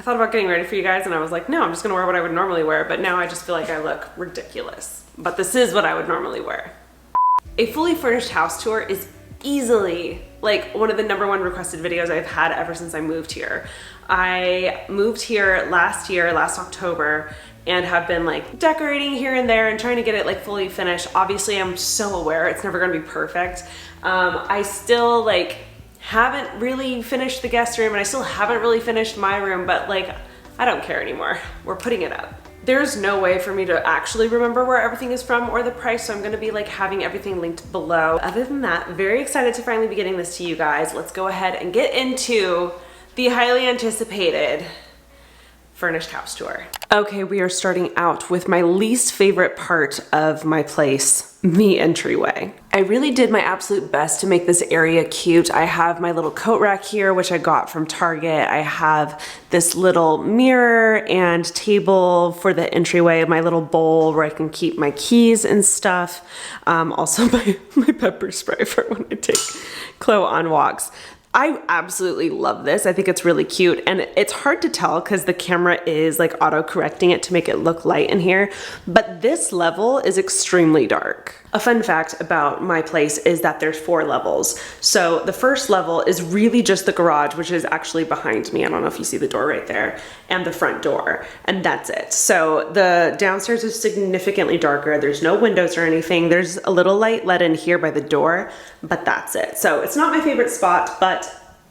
thought about getting ready for you guys and I was like, no, I'm just gonna wear what I would normally wear, but now I just feel like I look ridiculous. But this is what I would normally wear. A fully furnished house tour is easily like one of the #1 requested videos I've had ever since I moved here. I moved here last October, and have been like decorating here and there and trying to get it like fully finished. Obviously, I'm so aware it's never gonna be perfect. I still like haven't really finished the guest room and I still haven't really finished my room, but like, I don't care anymore. We're putting it up. There's no way for me to actually remember where everything is from or the price, so I'm gonna be like having everything linked below. Other than that, very excited to finally be getting this to you guys. Let's go ahead and get into the highly anticipated furnished house tour. Okay, we are starting out with my least favorite part of my place, the entryway. I really did my absolute best to make this area cute. I have my little coat rack here, which I got from Target. I have this little mirror and table for the entryway, my little bowl where I can keep my keys and stuff. Also my pepper spray for when I take Chloe on walks. I absolutely love this. I think it's really cute, and it's hard to tell because the camera is like auto-correcting it to make it look light in here, but this level is extremely dark. A fun fact about my place is that there's 4 levels. So the first level is really just the garage, which is actually behind me. I don't know if you see the door right there, and the front door, and that's it. So the downstairs is significantly darker. There's no windows or anything. There's a little light let in here by the door, but that's it. So it's not my favorite spot, but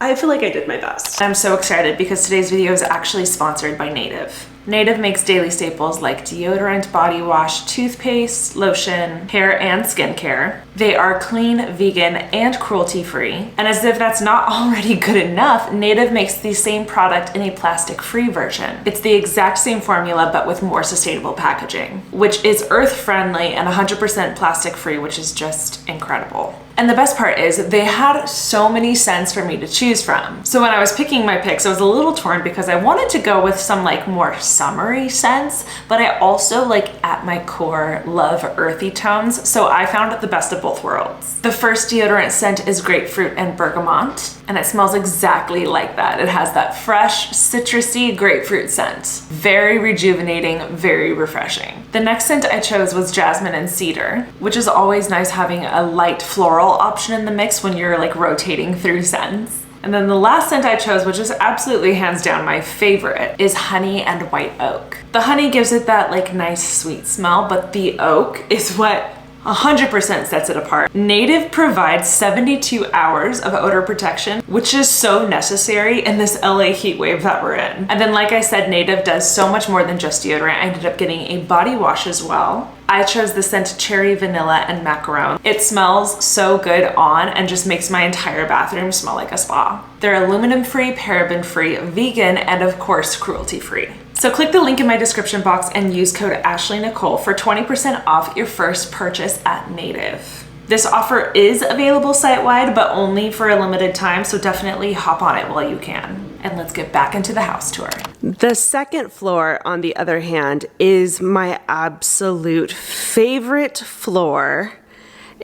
I feel like I did my best. I'm so excited because today's video is actually sponsored by Native. Native makes daily staples like deodorant, body wash, toothpaste, lotion, hair and skincare. They are clean, vegan, and cruelty-free. And as if that's not already good enough, Native makes the same product in a plastic-free version. It's the exact same formula, but with more sustainable packaging, which is earth-friendly and 100% plastic-free, which is just incredible. And the best part is they had so many scents for me to choose from. So when I was picking my picks, I was a little torn because I wanted to go with some like more summery scents, but I also like at my core love earthy tones. So I found the best of both worlds. The first deodorant scent is grapefruit and bergamot, and it smells exactly like that. It has that fresh, citrusy grapefruit scent. Very rejuvenating, very refreshing. The next scent I chose was jasmine and cedar, which is always nice having a light floral option in the mix when you're like rotating through scents. And then the last scent I chose, which is absolutely hands down my favorite, is honey and white oak. The honey gives it that like nice sweet smell, but the oak is what 100% sets it apart. Native provides 72 hours of odor protection, which is so necessary in this LA heat wave that we're in. And then like I said, Native does so much more than just deodorant. I ended up getting a body wash as well. I chose the scent cherry, vanilla, and macaron. It smells so good on and just makes my entire bathroom smell like a spa. They're aluminum-free, paraben-free, vegan, and of course, cruelty-free. So click the link in my description box and use code AshleyNichole for 20% off your first purchase at Native. This offer is available site-wide, but only for a limited time, so definitely hop on it while you can. And let's get back into the house tour. The second floor, on the other hand, is my absolute favorite floor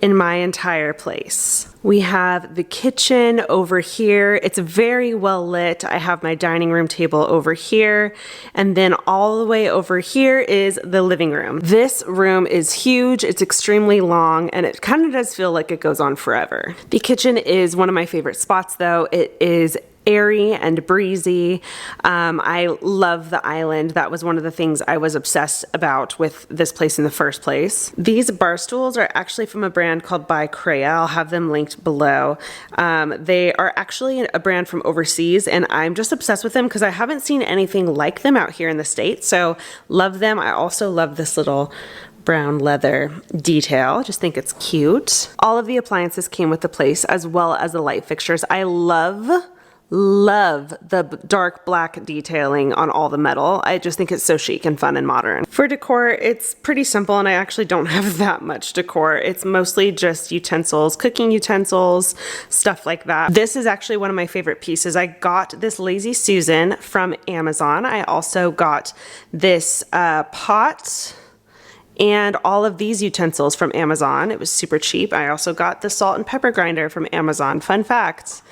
in my entire place. We have the kitchen over here. It's very well lit. I have my dining room table over here, and then all the way over here is the living room. This room is huge, it's extremely long, and it kind of does feel like it goes on forever. The kitchen is one of my favorite spots though. It is airy and breezy. I love the island. That was one of the things I was obsessed about with this place in the first place. These bar stools are actually from a brand called By Crea. I'll have them linked below. They are actually a brand from overseas, and I'm just obsessed with them because I haven't seen anything like them out here in the States, so love them. I also love this little brown leather detail. Just think it's cute. All of the appliances came with the place, as well as the light fixtures. I love the dark black detailing on all the metal. I just think it's so chic and fun and modern. For decor, it's pretty simple, and I actually don't have that much decor. It's mostly just utensils, cooking utensils, stuff like that. This is actually one of my favorite pieces. I got this Lazy Susan from Amazon. I also got this pot and all of these utensils from Amazon. It was super cheap. I also got the salt and pepper grinder from Amazon. Fun fact.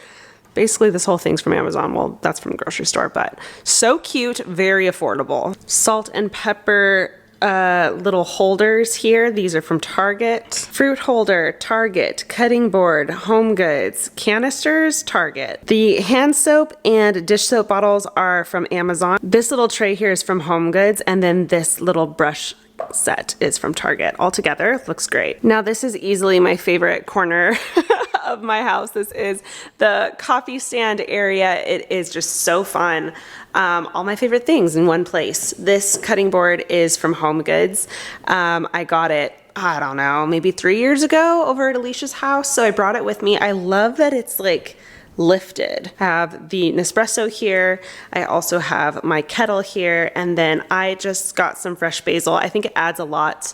Basically this whole thing's from Amazon. Well, that's from the grocery store, but so cute, very affordable. Salt and pepper little holders here. These are from Target. Fruit holder, Target. Cutting board, Home Goods. Canisters, Target. The hand soap and dish soap bottles are from Amazon. This little tray here is from Home Goods, and then this little brush set is from Target. All together, looks great. Now this is easily my favorite corner of my house. This is the coffee stand area. It is just so fun. All my favorite things in one place. This cutting board is from Home Goods. I got it, I don't know, maybe 3 years ago over at Alicia's house, so I brought it with me. I love that it's like lifted. I have the Nespresso here. I also have my kettle here, and then I just got some fresh basil. I think it adds a lot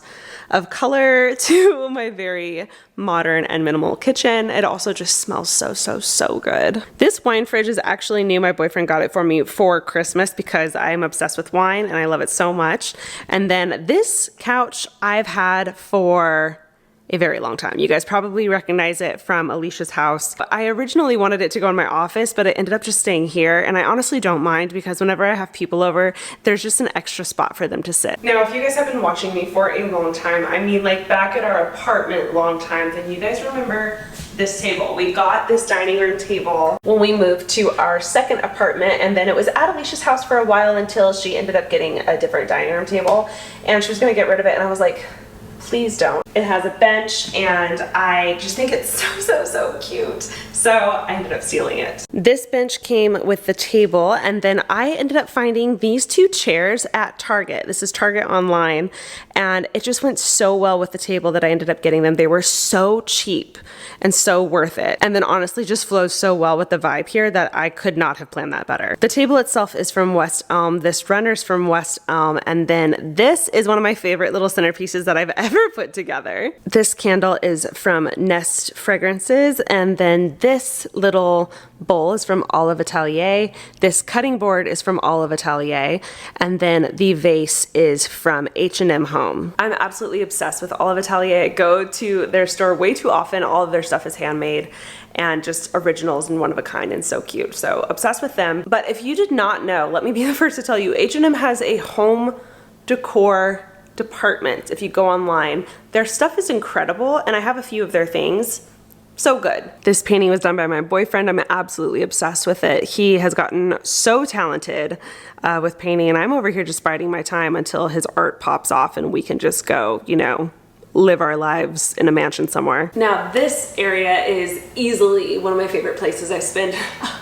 of color to my very modern and minimal kitchen. It also just smells so good. This wine fridge is actually new. My boyfriend got it for me for Christmas because I'm obsessed with wine and I love it so much. And then this couch I've had for a very long time. You guys probably recognize it from Alicia's house. I originally wanted it to go in my office, but it ended up just staying here, and I honestly don't mind because whenever I have people over, there's just an extra spot for them to sit. Now, if you guys have been watching me for a long time, I mean like back at our apartment long time, then you guys remember this table. We got this dining room table when we moved to our second apartment, and then it was at Alicia's house for a while until she ended up getting a different dining room table, and she was gonna get rid of it, and I was like, please don't. It has a bench, and I just think it's so cute. So I ended up stealing it. This bench came with the table, and then I ended up finding these two chairs at Target. This is Target online, and it just went so well with the table that I ended up getting them. They were so cheap and so worth it. And then honestly just flows so well with the vibe here that I could not have planned that better. The table itself is from West Elm. This runner's from West Elm, and then this is one of my favorite little centerpieces that I've ever put together. This candle is from Nest Fragrances, and then this little bowl is from Olive Atelier. This cutting board is from Olive Atelier, and then the vase is from H&M Home. I'm absolutely obsessed with Olive Atelier. I go to their store way too often. All of their stuff is handmade and just originals and one of a kind and so cute. So obsessed with them. But if you did not know, let me be the first to tell you, H&M has a home decor department. If you go online, their stuff is incredible, and I have a few of their things. So good. This painting was done by my boyfriend. I'm absolutely obsessed with it. He has gotten so talented with painting, and I'm over here just biding my time until his art pops off and we can just go, you know, live our lives in a mansion somewhere. Now this area is easily one of my favorite places. I spend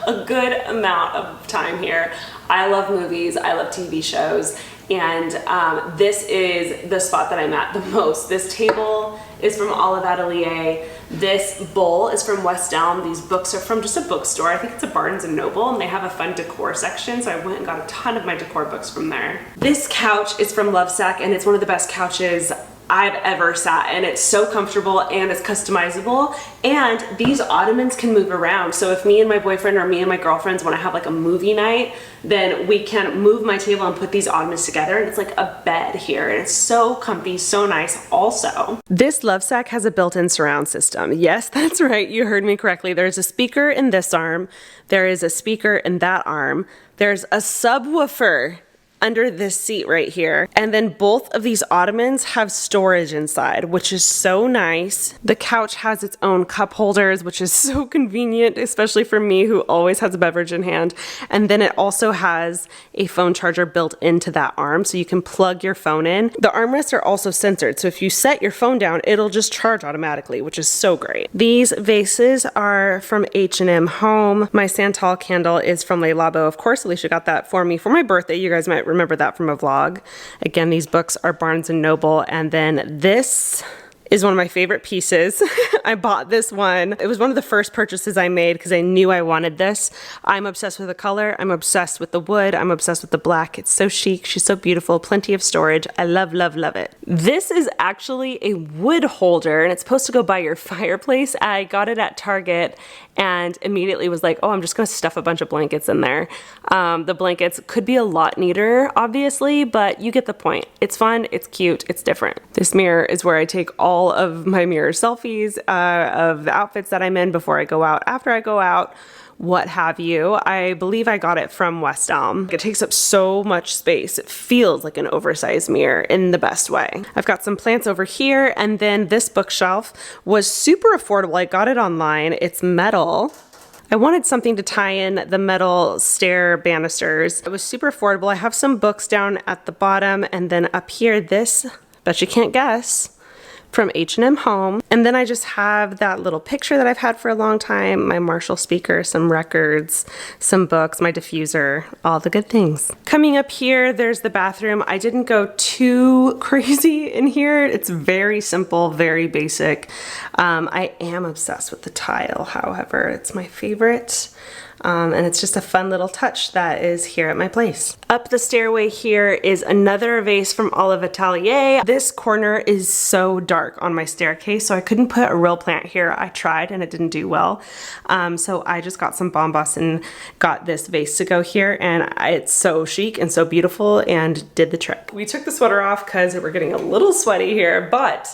a good amount of time here. I love movies, I love TV shows, and this is the spot that I'm at the most. This table is from Olive Atelier. This bowl is from West Elm. These books are from just a bookstore. I think it's a Barnes & Noble, and they have a fun decor section, so I went and got a ton of my decor books from there. This couch is from Lovesac, and it's one of the best couches I've ever sat, and it's so comfortable and it's customizable, and these ottomans can move around. So if me and my boyfriend or me and my girlfriends want to have like a movie night, then we can move my table and put these ottomans together, and it's like a bed here, and it's so comfy, so nice. Also, this Lovesac has a built-in surround system. Yes, that's right, you heard me correctly. There's a speaker in this arm, there is a speaker in that arm, there's a subwoofer under this seat right here, and then both of these ottomans have storage inside, which is so nice. The couch has its own cup holders, which is so convenient, especially for me who always has a beverage in hand. And then it also has a phone charger built into that arm, so you can plug your phone in. The armrests are also sensored, so if you set your phone down, it'll just charge automatically, which is so great. These vases are from H&M Home. My Santal candle is from Le Labo. Of course, Alicia got that for me for my birthday. You guys might remember that from a vlog. Again, these books are Barnes & Noble, and then this is one of my favorite pieces. I bought this one. It was one of the first purchases I made because I knew I wanted this. I'm obsessed with the color. I'm obsessed with the wood. I'm obsessed with the black. It's so chic. She's so beautiful. Plenty of storage. I love, love, love it. This is actually a wood holder, and it's supposed to go by your fireplace. I got it at Target and immediately was like, oh, I'm just gonna stuff a bunch of blankets in there. The blankets could be a lot neater, obviously, but you get the point. It's fun, it's cute, it's different. This mirror is where I take all of my mirror selfies of the outfits that I'm in before I go out, after I go out, what have you. I believe I got it from West Elm. It takes up so much space. It feels like an oversized mirror in the best way. I've got some plants over here, and then this bookshelf was super affordable. I got it online. It's metal. I wanted something to tie in the metal stair banisters. It was super affordable. I have some books down at the bottom, and then up here, this, bet you can't guess, from H&M Home. And then I just have that little picture that I've had for a long time, my Marshall speaker, some records, some books, my diffuser, all the good things. Coming up here, there's the bathroom. I didn't go too crazy in here. It's very simple, very basic. I am obsessed with the tile, however. It's my favorite. And it's just a fun little touch that is here at my place. Up the stairway here is another vase from Olive Atelier. This corner is so dark on my staircase, so I couldn't put a real plant here. I tried and it didn't do well. So I just got some bombas and got this vase to go here, and it's so chic and so beautiful and did the trick. We took the sweater off because we're getting a little sweaty here, but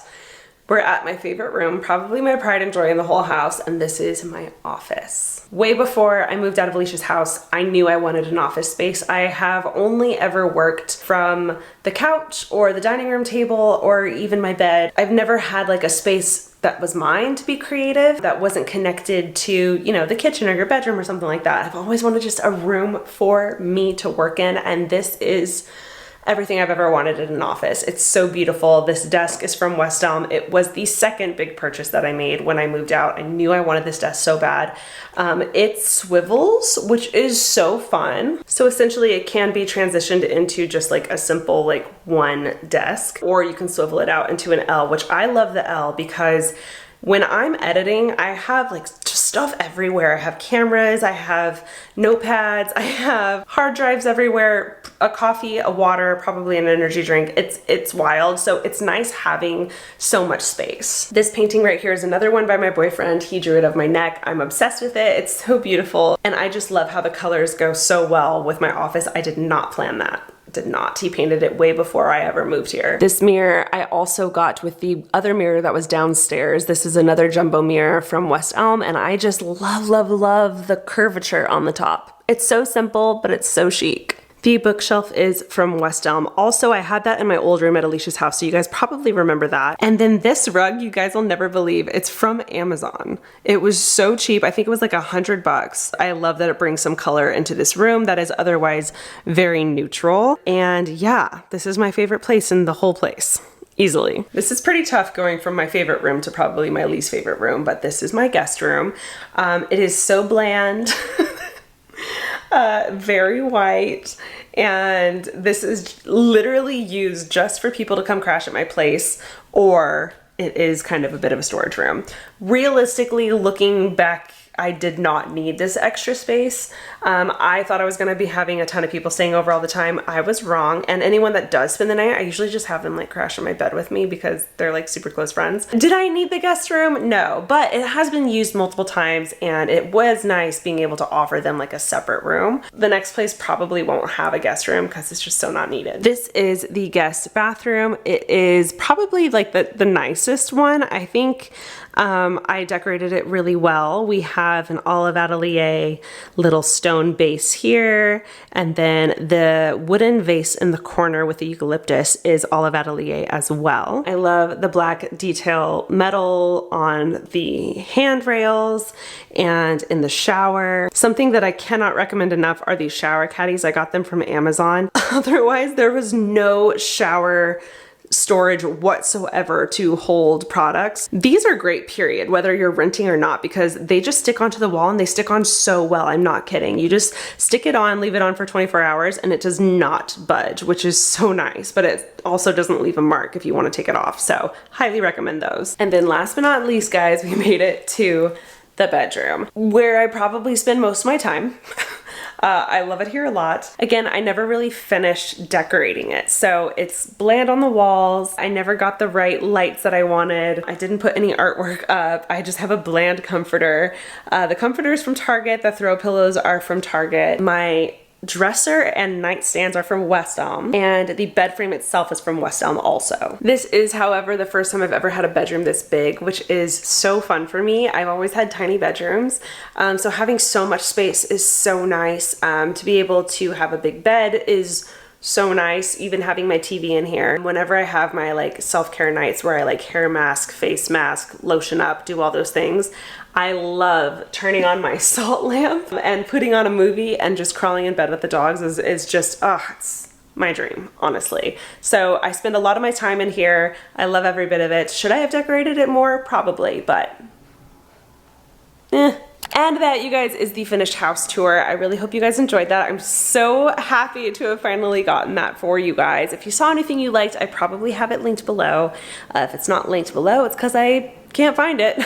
we're at my favorite room, probably my pride and joy in the whole house, and this is my office. Way before I moved out of Alicia's house, I knew I wanted an office space. I have only ever worked from the couch or the dining room table or even my bed. I've never had like a space that was mine to be creative, that wasn't connected to, you know, the kitchen or your bedroom or something like that. I've always wanted just a room for me to work in, and this is everything I've ever wanted in an office. It's so beautiful. This desk is from West Elm. It was the second big purchase that I made when I moved out. I knew I wanted this desk so bad. It swivels, which is so fun. So essentially it can be transitioned into just like a simple like one desk, or you can swivel it out into an L, which I love the L because when I'm editing, I have like just stuff everywhere. I have cameras, I have notepads, I have hard drives everywhere, a coffee, a water, probably an energy drink. It's wild. So it's nice having so much space. This painting right here is another one by my boyfriend. He drew it of my neck. I'm obsessed with it. It's so beautiful. And I just love how the colors go so well with my office. I did not plan that. Did not. He painted it way before I ever moved here. This mirror I also got with the other mirror that was downstairs. This is another jumbo mirror from West Elm, and I just love, love, love the curvature on the top. It's so simple, but it's so chic. The bookshelf is from West Elm. Also, I had that in my old room at Alicia's house, so you guys probably remember that. And then this rug, you guys will never believe, it's from Amazon. It was so cheap. I think it was like $100. I love that it brings some color into this room that is otherwise very neutral. And yeah, this is my favorite place in the whole place. Easily. This is pretty tough going from my favorite room to probably my least favorite room, but this is my guest room. It is so bland. Very white, and this is literally used just for people to come crash at my place, or it is kind of a bit of a storage room. Realistically, looking back, I did not need this extra space. I thought I was gonna be having a ton of people staying over all the time. I was wrong, and anyone that does spend the night, I usually just have them like crash in my bed with me because they're like super close friends. Did I need the guest room? No, but it has been used multiple times, and it was nice being able to offer them like a separate room. The next place probably won't have a guest room because it's just so not needed. This is the guest bathroom. It is probably like the nicest one. I think I decorated it really well. We have an Olive Atelier little stone base here, and then the wooden vase in the corner with the eucalyptus is Olive Atelier as well. I love the black detail metal on the handrails and in the shower. Something that I cannot recommend enough are these shower caddies. I got them from Amazon. Otherwise, there was no shower storage whatsoever to hold products. These are great, period, whether you're renting or not, because they just stick onto the wall and they stick on so well. I'm not kidding. You just stick it on, leave it on for 24 hours, and it does not budge, which is so nice, but it also doesn't leave a mark if you want to take it off. So highly recommend those. And then last but not least, guys, we made it to the bedroom, where I probably spend most of my time. I love it here a lot. Again, I never really finished decorating it, so it's bland on the walls. I never got the right lights that I wanted. I didn't put any artwork up. I just have a bland comforter. The comforter is from Target. The throw pillows are from Target. My dresser and nightstands are from West Elm, and the bed frame itself is from West Elm also. This is, however, the first time I've ever had a bedroom this big, which is so fun for me. I've always had tiny bedrooms, so having so much space is so nice. To be able to have a big bed is so nice, even having my TV in here. Whenever I have my like self-care nights where I like hair mask, face mask, lotion up, do all those things, I love turning on my salt lamp and putting on a movie and just crawling in bed with the dogs is just, it's my dream, honestly. So I spend a lot of my time in here. I love every bit of it. Should I have decorated it more? Probably, but And that, you guys, is the finished house tour. I really hope you guys enjoyed that. I'm so happy to have finally gotten that for you guys. If you saw anything you liked, I probably have it linked below. If it's not linked below, it's because I can't find it.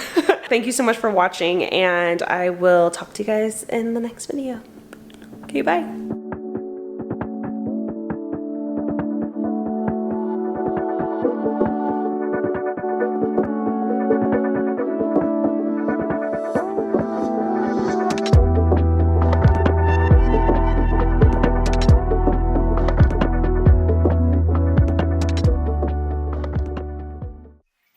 Thank you so much for watching, and I will talk to you guys in the next video. Okay, bye.